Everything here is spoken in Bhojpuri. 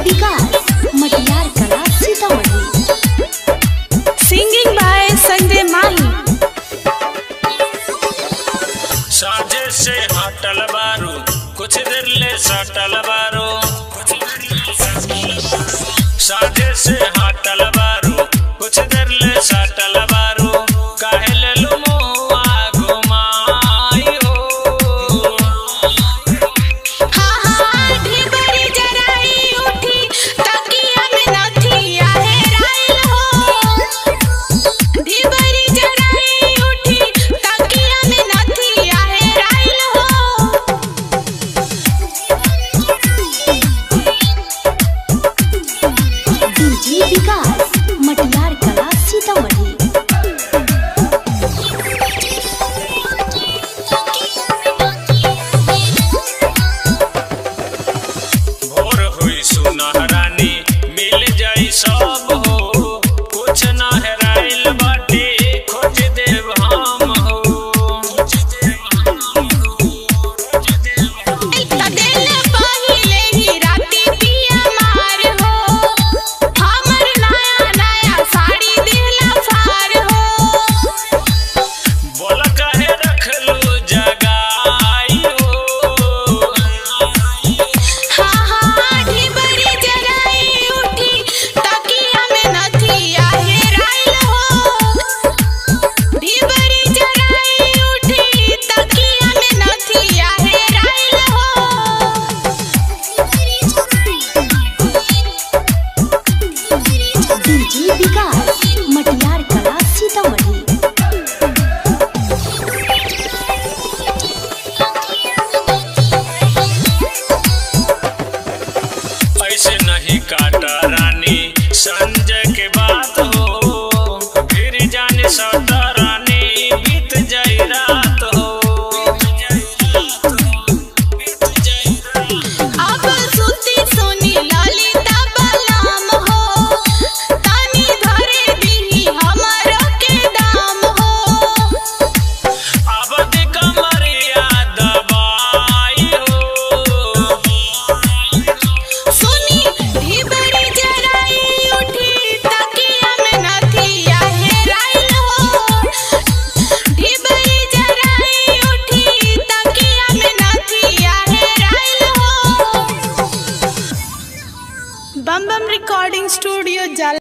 विकास मटियार कला सीतामढ़ी। सिंगिंग बाय संजय माही। साजे से हटल बारू कुछ देर ले सटल बारू, साजे से हटल बारू कुछ देर ले सटल बारू, काहे ले लू मुआ घुमाई हो। हाँ हाँ ढिबरी जराई उठी तकिया में नथिया हेराइल हो। ढिबरी जराई उठी तकिया में नथिया हेराइल हो। डीजे विकास मटियार कला सीतामढ़ी। भोर हुई सुनहरानी मिल जाई सब हो, कुछ ना हेराइल बाटे खोज देव हम हो। तदेल पहिले ही राती पिया मार हो। हमर नया नया साड़ी दिला फार हो। बोल काहे रखलू जगाई हो। हाँ हाँ ढिबरी जराई उठी तकिया में नथिया हेराइल हो। ढिबरी जराई उठी तकिया में नथिया हेराइल हो। डीजे विकास